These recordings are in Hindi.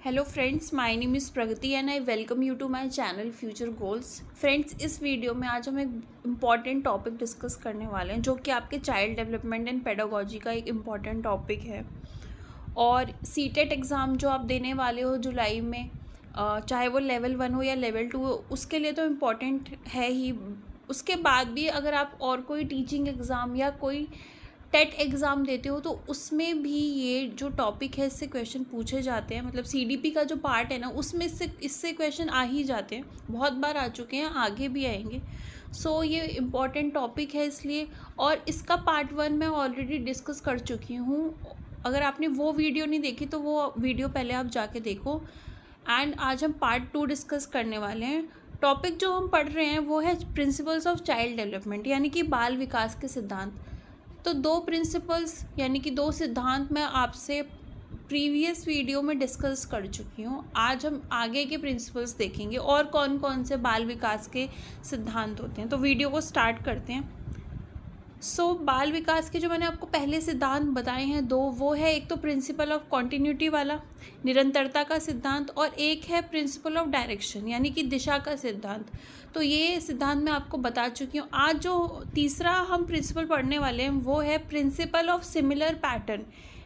Hello friends, my name is Pragati and I welcome you to my channel Future Goals. Friends, इस वीडियो में आज हम एक इम्पॉर्टेंट टॉपिक डिस्कस करने वाले हैं जो कि आपके चाइल्ड डेवलपमेंट एंड पेडागोजी का एक इम्पॉर्टेंट टॉपिक है। और सीटेट एग्ज़ाम जो आप देने वाले हो जुलाई में, चाहे वो लेवल 1 हो या लेवल 2 हो, उसके लिए तो इम्पॉर्टेंट है ही। उसके बाद भी अगर आप और कोई टीचिंग एग्ज़ाम या कोई टेट एग्ज़ाम देते हो तो उसमें भी ये जो टॉपिक है इससे क्वेश्चन पूछे जाते हैं। मतलब सीडीपी का जो पार्ट है ना, उसमें इससे क्वेश्चन आ ही जाते हैं, बहुत बार आ चुके हैं, आगे भी आएंगे। सो ये इम्पॉर्टेंट टॉपिक है इसलिए। और इसका पार्ट 1 मैं ऑलरेडी डिस्कस कर चुकी हूँ। अगर आपने वो वीडियो नहीं देखी तो वो वीडियो पहले आप जाके देखो। एंड आज हम पार्ट 2 डिस्कस करने वाले हैं। टॉपिक जो हम पढ़ रहे हैं वो है प्रिंसिपल्स ऑफ चाइल्ड डेवलपमेंट, यानी कि बाल विकास के सिद्धांत। तो दो प्रिंसिपल्स यानी कि दो सिद्धांत मैं आपसे प्रीवियस वीडियो में डिस्कस कर चुकी हूँ। आज हम आगे के प्रिंसिपल्स देखेंगे और कौन कौन से बाल विकास के सिद्धांत होते हैं। तो वीडियो को स्टार्ट करते हैं। बाल विकास के जो मैंने आपको पहले सिद्धांत बताए हैं दो, वो है एक तो प्रिंसिपल ऑफ कॉन्टिन्यूटी वाला, निरंतरता का सिद्धांत, और एक है प्रिंसिपल ऑफ डायरेक्शन यानी कि दिशा का सिद्धांत। तो ये सिद्धांत मैं आपको बता चुकी हूँ। आज जो तीसरा हम प्रिंसिपल पढ़ने वाले हैं वो है प्रिंसिपल ऑफ सिमिलर पैटर्न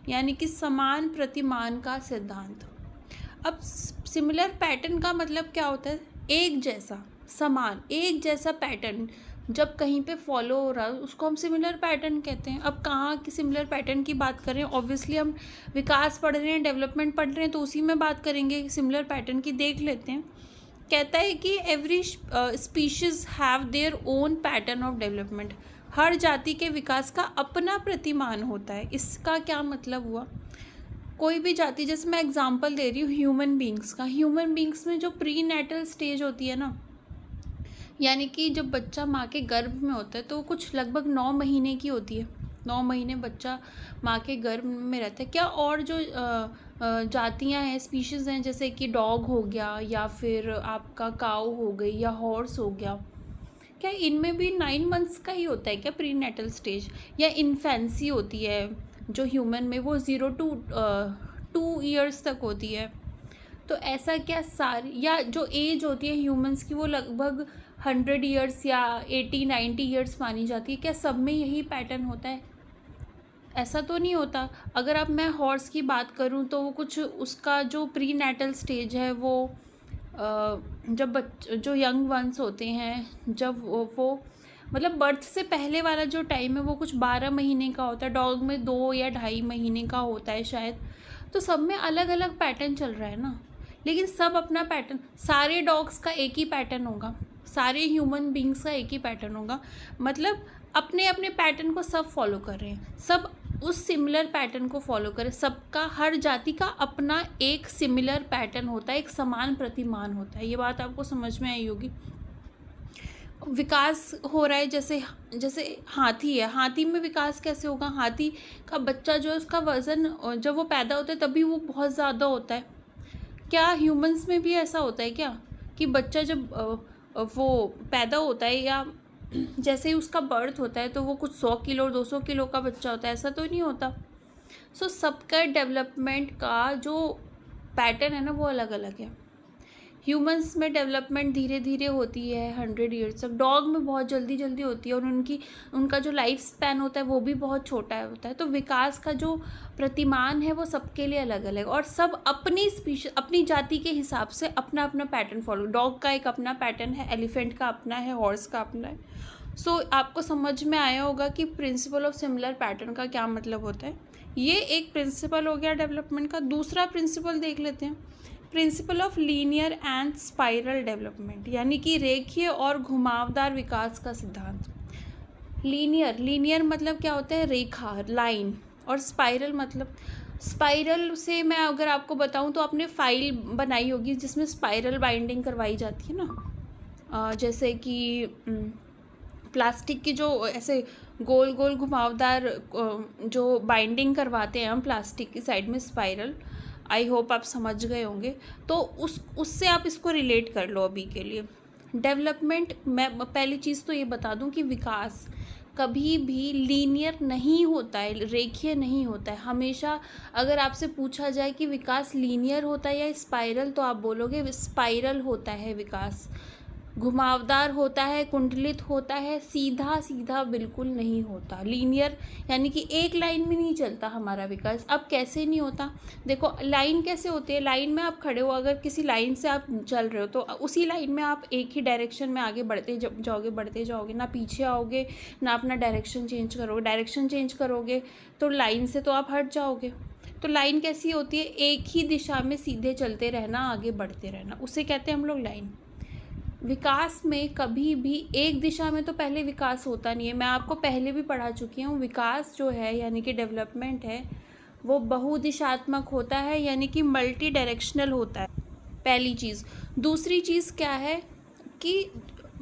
यानी कि समान प्रतिमान का सिद्धांत। अब सिमिलर पैटर्न का मतलब क्या होता है? एक जैसा, समान, एक जैसा पैटर्न जब कहीं पे फॉलो हो रहा है उसको हम सिमिलर पैटर्न कहते हैं। अब कहाँ की सिमिलर पैटर्न की बात करें, ऑब्वियसली हम विकास पढ़ रहे हैं, डेवलपमेंट पढ़ रहे हैं, तो उसी में बात करेंगे सिमिलर पैटर्न की। देख लेते हैं। कहता है कि every species have their own pattern of development. हर जाति के विकास का अपना प्रतिमान होता है। इसका क्या मतलब हुआ? कोई भी जाति, जैसे मैं एग्जांपल दे रही हूँ ह्यूमन बींग्स का। ह्यूमन बींग्स में जो प्री नेटल स्टेज होती है ना, यानी कि जब बच्चा माँ के गर्भ में होता है तो कुछ लगभग 9 महीने की होती है। 9 महीने बच्चा माँ के गर्भ में रहता है। क्या और जो जातियाँ हैं, स्पीशीज़ हैं, जैसे कि डॉग हो गया या फिर आपका काऊ हो गई या हॉर्स हो गया, क्या इनमें भी 9 मंथ्स का ही होता है क्या प्री नेटल स्टेज? या इन्फेंसी होती है जो ह्यूमन में, वो 0 to 2 ईयर्स तक होती है। तो ऐसा क्या सारी, या जो एज होती है ह्यूमंस की वो लगभग 100 ईयर्स या 80-90 ईयर्स मानी जाती है, क्या सब में यही पैटर्न होता है? ऐसा तो नहीं होता। अगर अब मैं हॉर्स की बात करूं तो वो कुछ, उसका जो प्री नेटल स्टेज है वो जब जो यंग वंस होते हैं, जब वो मतलब बर्थ से पहले वाला जो टाइम है वो कुछ 12 महीने का होता है। डॉग में 2 या 2.5 महीने का होता है शायद। तो सब में अलग अलग पैटर्न चल रहा है ना, लेकिन सब अपना पैटर्न, सारे डॉग्स का एक ही पैटर्न होगा, सारे ह्यूमन बींग्स का एक ही पैटर्न होगा। मतलब अपने अपने पैटर्न को सब फॉलो कर रहे हैं, सब उस सिमिलर पैटर्न को फॉलो करें। सबका, हर जाति का अपना एक सिमिलर पैटर्न होता है, एक समान प्रतिमान होता है। ये बात आपको समझ में आई होगी। विकास हो रहा है, जैसे जैसे हाथी है, हाथी में विकास कैसे होगा? हाथी का बच्चा जो है उसका वज़न जब वो पैदा होता है तभी वो बहुत ज़्यादा होता है। क्या ह्यूमंस में भी ऐसा होता है क्या कि बच्चा जब वो पैदा होता है या जैसे ही उसका बर्थ होता है तो वो कुछ 100 किलो 200 किलो का बच्चा होता है? ऐसा तो नहीं होता। सबका डेवलपमेंट का जो पैटर्न है ना वो अलग अलग है। ह्यूमंस में डेवलपमेंट धीरे धीरे होती है 100 ईयर्स तक, डॉग में बहुत जल्दी जल्दी होती है, और उनका जो लाइफ स्पैन होता है वो भी बहुत छोटा होता है। तो विकास का जो प्रतिमान है वो सबके लिए अलग अलग, और सब अपनी स्पीशीज, अपनी जाति के हिसाब से अपना अपना पैटर्न फॉलो। डॉग का एक अपना पैटर्न है, एलिफेंट का अपना है, हॉर्स का अपना है। आपको समझ में आया होगा कि प्रिंसिपल ऑफ सिमिलर पैटर्न का क्या मतलब होता है। ये एक प्रिंसिपल हो गया डेवलपमेंट का। दूसरा प्रिंसिपल देख लेते हैं, principle of linear and spiral development, यानी कि रेखीय और घुमावदार विकास का सिद्धांत। लीनियर मतलब क्या होता है? रेखा, लाइन। और स्पाइरल मतलब, स्पाइरल से मैं अगर आपको बताऊं तो आपने फाइल बनाई होगी जिसमें स्पाइरल बाइंडिंग करवाई जाती है ना, जैसे कि प्लास्टिक की जो ऐसे गोल गोल घुमावदार जो बाइंडिंग करवाते हैं हम प्लास्टिक की साइड में, स्पाइरल। आई होप आप समझ गए होंगे। तो उससे आप इसको रिलेट कर लो अभी के लिए। डेवलपमेंट, मैं पहली चीज़ तो ये बता दूं कि विकास कभी भी लीनियर नहीं होता है, रेखीय नहीं होता है। हमेशा अगर आपसे पूछा जाए कि विकास लीनियर होता है या स्पाइरल, तो आप बोलोगे स्पाइरल होता है विकास। घुमावदार होता है, कुंडलित होता है, सीधा सीधा बिल्कुल नहीं होता। लीनियर यानी कि एक लाइन में नहीं चलता हमारा विकास। अब कैसे नहीं होता, देखो लाइन कैसे होती है। लाइन में आप खड़े हो, अगर किसी लाइन से आप चल रहे हो तो उसी लाइन में आप एक ही डायरेक्शन में आगे बढ़ते जाओगे, ना पीछे आओगे ना अपना डायरेक्शन चेंज करोगे। डायरेक्शन चेंज करोगे तो लाइन से तो आप हट जाओगे। तो लाइन कैसी होती है, एक ही दिशा में सीधे चलते रहना, आगे बढ़ते रहना, उसे कहते हैं हम लोग लाइन। विकास में कभी भी एक दिशा में तो पहले विकास होता नहीं है। मैं आपको पहले भी पढ़ा चुकी हूँ, विकास जो है यानी कि डेवलपमेंट है वो बहुदिशात्मक होता है, यानी कि मल्टी डायरेक्शनल होता है, पहली चीज़। दूसरी चीज़ क्या है कि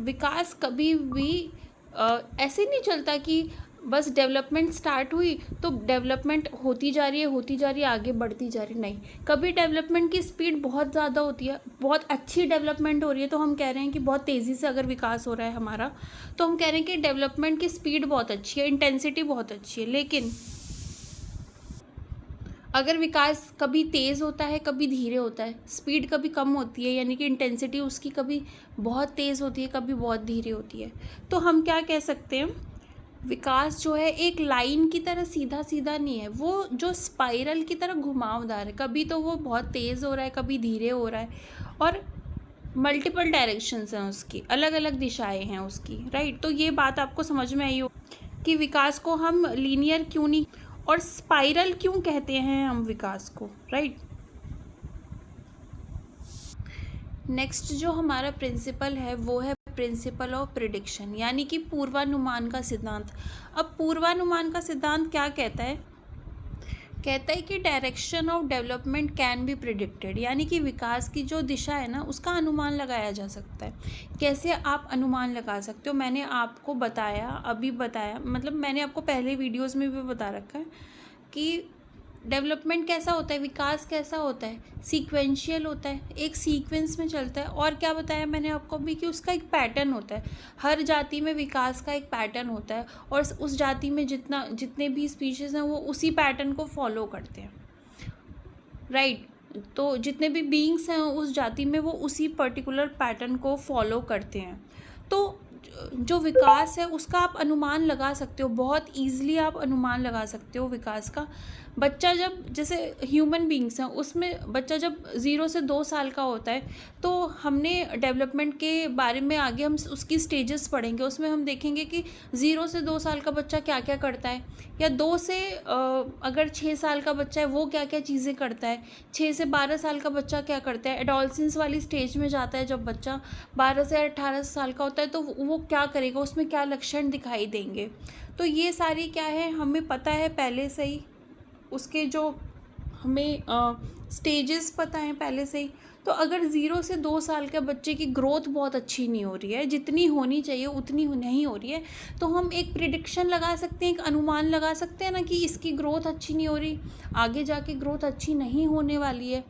विकास कभी भी ऐसे नहीं चलता कि बस डेवलपमेंट स्टार्ट हुई तो डेवलपमेंट होती जा रही है, आगे बढ़ती जा रही, नहीं। कभी डेवलपमेंट की स्पीड बहुत ज़्यादा होती है, बहुत अच्छी डेवलपमेंट हो रही है तो हम कह रहे हैं कि बहुत तेज़ी से अगर विकास हो रहा है हमारा, तो हम कह रहे हैं कि डेवलपमेंट की स्पीड बहुत अच्छी है, इंटेंसिटी बहुत अच्छी है। लेकिन अगर विकास कभी तेज़ होता है, कभी धीरे होता है, स्पीड कभी कम होती है, यानी कि इंटेंसिटी उसकी कभी बहुत तेज़ होती है, कभी बहुत धीरे होती है, तो हम क्या कह सकते हैं, विकास जो है एक लाइन की तरह सीधा सीधा नहीं है, वो जो स्पाइरल की तरह घुमावदार है। कभी तो वो बहुत तेज़ हो रहा है, कभी धीरे हो रहा है, और मल्टीपल डायरेक्शंस हैं उसकी, अलग अलग दिशाएं हैं उसकी, राइट। तो ये बात आपको समझ में आई हो कि विकास को हम लीनियर क्यों नहीं और स्पाइरल क्यों कहते हैं हम विकास को, राइट। नेक्स्ट जो हमारा प्रिंसिपल है वो है प्रिंसिपल ऑफ प्रिडिक्शन, यानी कि पूर्वानुमान का सिद्धांत। अब पूर्वानुमान का सिद्धांत क्या कहता है, कहता है कि direction of development can be predicted, यानी कि विकास की जो दिशा है ना उसका अनुमान लगाया जा सकता है। कैसे आप अनुमान लगा सकते हो, मैंने आपको बताया, अभी बताया, मतलब मैंने आपको पहले वीडियोस में भी बता रखा है कि डेवलपमेंट कैसा होता है, विकास कैसा होता है, सीक्वेंशियल होता है, एक सीक्वेंस में चलता है। और क्या बताया मैंने आपको भी कि उसका एक पैटर्न होता है, हर जाति में विकास का एक पैटर्न होता है, और उस जाति में जितने भी स्पीशीज़ हैं वो उसी पैटर्न को फॉलो करते हैं, राइट। तो जितने भी बीइंग्स हैं उस जाति में वो उसी पर्टिकुलर पैटर्न को फॉलो करते हैं। तो जो विकास है उसका आप अनुमान लगा सकते हो, बहुत ईजिली आप अनुमान लगा सकते हो विकास का। बच्चा जब, जैसे ह्यूमन बींग्स हैं उसमें बच्चा जब 0 से 2 साल का होता है, तो हमने डेवलपमेंट के बारे में आगे हम उसकी स्टेजेस पढ़ेंगे, उसमें हम देखेंगे कि 0 से 2 साल का बच्चा क्या क्या करता है, या 2 से अगर 6 साल का बच्चा है वो क्या क्या चीज़ें करता है, 6 से 12 साल का बच्चा क्या करता है, एडोलसेंस वाली स्टेज में जाता है जब बच्चा 12 से 18 साल का होता है तो वो क्या करेगा, उसमें क्या लक्षण दिखाई देंगे। तो ये सारी क्या है हमें पता है पहले से ही, उसके जो हमें स्टेजेस पता हैं पहले से ही। तो अगर 0 से 2 साल के बच्चे की ग्रोथ बहुत अच्छी नहीं हो रही है, जितनी होनी चाहिए उतनी नहीं हो रही है, तो हम एक प्रिडिक्शन लगा सकते हैं, एक अनुमान लगा सकते हैं ना कि इसकी ग्रोथ अच्छी नहीं हो रही, आगे जाके ग्रोथ अच्छी नहीं होने वाली है,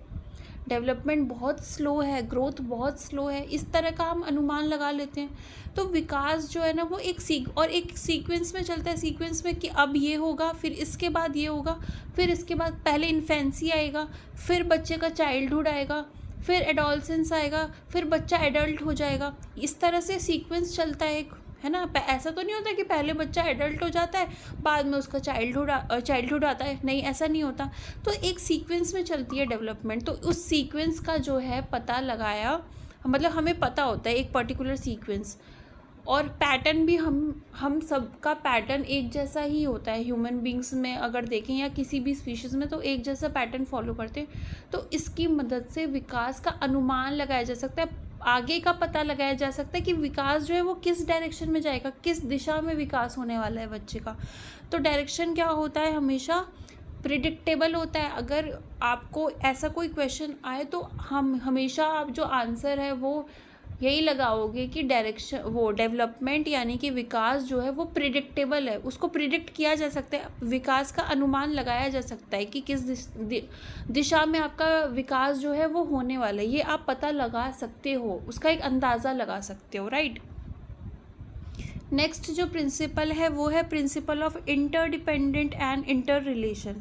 डेवलपमेंट बहुत स्लो है, ग्रोथ बहुत स्लो है, इस तरह का हम अनुमान लगा लेते हैं। तो विकास जो है ना वो एक सीक्वेंस में चलता है, सीक्वेंस में कि अब ये होगा, फिर इसके बाद ये होगा, फिर इसके बाद पहले इन्फेंसी आएगा, फिर बच्चे का चाइल्डहुड आएगा, फिर एडोलसेंस आएगा, फिर बच्चा एडल्ट हो जाएगा। इस तरह से सीक्वेंस चलता है, है ना। ऐसा तो नहीं होता कि पहले बच्चा एडल्ट हो जाता है बाद में उसका चाइल्डहुड आता है, नहीं, ऐसा नहीं होता। तो एक सीक्वेंस में चलती है डेवलपमेंट। तो उस सीक्वेंस का जो है पता लगाया, मतलब हमें पता होता है एक पर्टिकुलर सीक्वेंस, और पैटर्न भी हम सबका पैटर्न एक जैसा ही होता है। ह्यूमन बींग्स में अगर देखें या किसी भी स्पीशीज़ में तो एक जैसा पैटर्न फॉलो करते हैं। तो इसकी मदद से विकास का अनुमान लगाया जा सकता है, आगे का पता लगाया जा सकता है कि विकास जो है वो किस डायरेक्शन में जाएगा, किस दिशा में विकास होने वाला है बच्चे का। तो डायरेक्शन क्या होता है, हमेशा प्रिडिक्टेबल होता है। अगर आपको ऐसा कोई क्वेश्चन आए तो हम हमेशा आप जो आंसर है वो यही लगाओगे कि डायरेक्शन, वो डेवलपमेंट यानी कि विकास जो है वो प्रिडिक्टेबल है, उसको प्रिडिक्ट किया जा सकता है, विकास का अनुमान लगाया जा सकता है कि किस दिशा में आपका विकास जो है वो होने वाला है, ये आप पता लगा सकते हो, उसका एक अंदाज़ा लगा सकते हो, राइट। नेक्स्ट जो प्रिंसिपल है वो है principle of interdependent and inter relation,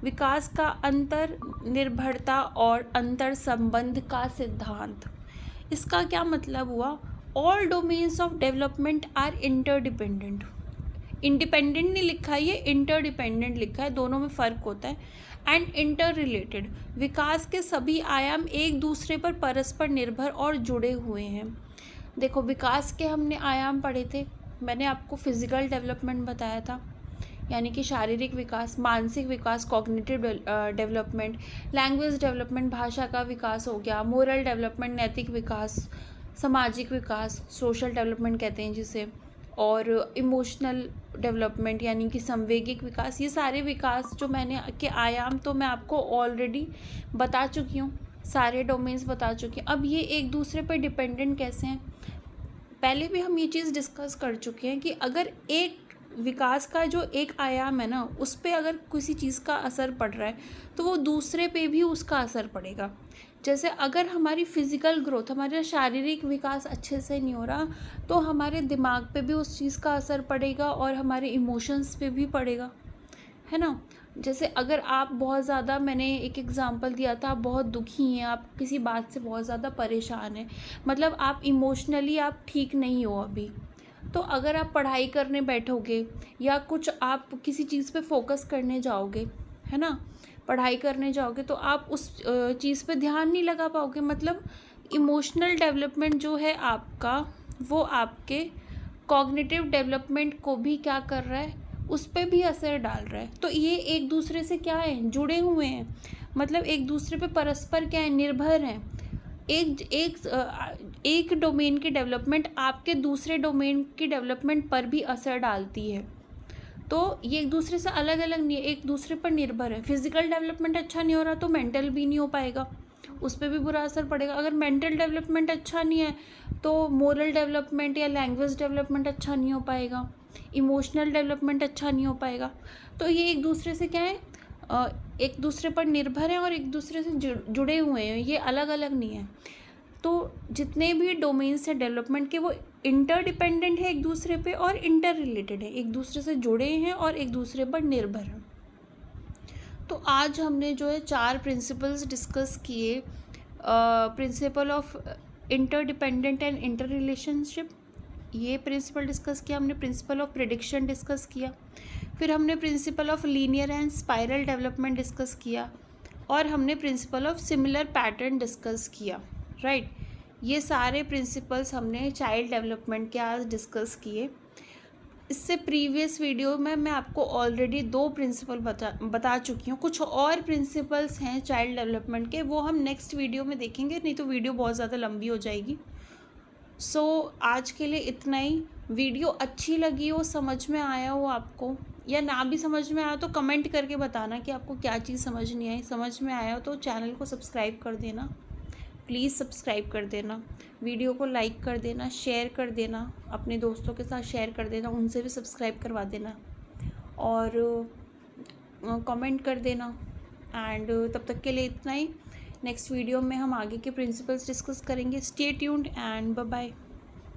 विकास का अंतर निर्भरता और अंतर संबंध का सिद्धांत। इसका क्या मतलब हुआ? All domains of development are interdependent. Independent नहीं लिखा है, ये इंटरडिपेंडेंट लिखा है, दोनों में फ़र्क होता है। एंड इंटर रिलेटेड, विकास के सभी आयाम एक दूसरे पर परस्पर निर्भर और जुड़े हुए हैं। देखो, विकास के हमने आयाम पढ़े थे, मैंने आपको फिजिकल डेवलपमेंट बताया था, यानी कि शारीरिक विकास, मानसिक विकास, कॉग्निटिव डेवलपमेंट, लैंग्वेज डेवलपमेंट, भाषा का विकास हो गया, मोरल डेवलपमेंट, नैतिक विकास, सामाजिक विकास, सोशल डेवलपमेंट कहते हैं जिसे, और इमोशनल डेवलपमेंट यानी कि संवेगिक विकास। ये सारे विकास जो मैंने के आयाम तो मैं आपको ऑलरेडी बता चुकी हूँ, सारे डोमेन्स बता चुकी हूँ। अब ये एक दूसरे पर डिपेंडेंट कैसे हैं? पहले भी हम ये चीज़ डिस्कस कर चुके हैं कि अगर एक विकास का जो एक आयाम है ना, उस पर अगर किसी चीज़ का असर पड़ रहा है तो वो दूसरे पे भी उसका असर पड़ेगा। जैसे अगर हमारी फिज़िकल ग्रोथ, हमारा शारीरिक विकास अच्छे से नहीं हो रहा तो हमारे दिमाग पे भी उस चीज़ का असर पड़ेगा और हमारे इमोशंस पे भी पड़ेगा, है ना। जैसे अगर आप बहुत ज़्यादा, मैंने एक एग्ज़ाम्पल दिया था, आप बहुत दुखी हैं, आप किसी बात से बहुत ज़्यादा परेशान हैं, मतलब आप इमोशनली आप ठीक नहीं हो अभी, तो अगर आप पढ़ाई करने बैठोगे या कुछ आप किसी चीज़ पे फोकस करने जाओगे, है ना, पढ़ाई करने जाओगे तो आप उस चीज़ पे ध्यान नहीं लगा पाओगे। मतलब इमोशनल डेवलपमेंट जो है आपका, वो आपके कॉग्निटिव डेवलपमेंट को भी क्या कर रहा है, उस पर भी असर डाल रहा है। तो ये एक दूसरे से क्या है, जुड़े हुए हैं, मतलब एक दूसरे पे परस्पर क्या है, निर्भर हैं। एक डोमेन की डेवलपमेंट आपके दूसरे डोमेन की डेवलपमेंट पर भी असर डालती है। तो ये एक दूसरे से अलग अलग नहीं है, एक दूसरे पर निर्भर है। फिजिकल डेवलपमेंट अच्छा नहीं हो रहा तो मेंटल भी नहीं हो पाएगा, उस पर भी बुरा असर पड़ेगा। अगर मेंटल डेवलपमेंट अच्छा नहीं है तो मोरल डेवलपमेंट या लैंग्वेज डेवलपमेंट अच्छा नहीं हो पाएगा, इमोशनल डेवलपमेंट अच्छा नहीं हो पाएगा। तो ये एक दूसरे से क्या है, एक दूसरे पर निर्भर हैं और एक दूसरे से जुड़े हुए हैं, ये अलग अलग नहीं है। तो जितने भी डोमेन्स हैं डेवलपमेंट के, वो इंटरडिपेंडेंट है एक दूसरे पे और इंटर रिलेटेड है, एक दूसरे से जुड़े हैं और एक दूसरे पर निर्भर हैं। तो आज हमने जो है 4 प्रिंसिपल्स डिस्कस किए। Principal of interdependent and inter relationship, ये प्रिंसिपल डिस्कस किया हमने। प्रिंसिपल ऑफ प्रेडिक्शन डिस्कस किया, फिर हमने principle of linear and spiral development discuss किया, और हमने principle of similar pattern discuss किया, राइट। ये सारे प्रिंसिपल्स हमने चाइल्ड डेवलपमेंट के आज डिस्कस किए। इससे प्रीवियस वीडियो में मैं आपको ऑलरेडी 2 प्रिंसिपल बता चुकी हूँ। कुछ और प्रिंसिपल्स हैं चाइल्ड डेवलपमेंट के, वो हम नेक्स्ट वीडियो में देखेंगे, नहीं तो वीडियो बहुत ज़्यादा लंबी हो जाएगी। सो आज के लिए इतना ही। वीडियो अच्छी लगी हो, समझ में आया हो आपको, या ना भी समझ में आया तो कमेंट करके बताना कि आपको क्या चीज़ समझ नहीं आई। समझ में आया हो तो चैनल को सब्सक्राइब कर देना, प्लीज़ सब्सक्राइब कर देना, वीडियो को लाइक कर देना, शेयर कर देना, अपने दोस्तों के साथ शेयर कर देना, उनसे भी सब्सक्राइब करवा देना, और कमेंट कर देना। एंड तब तक के लिए इतना ही। नेक्स्ट वीडियो में हम आगे के प्रिंसिपल्स डिस्कस करेंगे। Stay tuned and bye bye.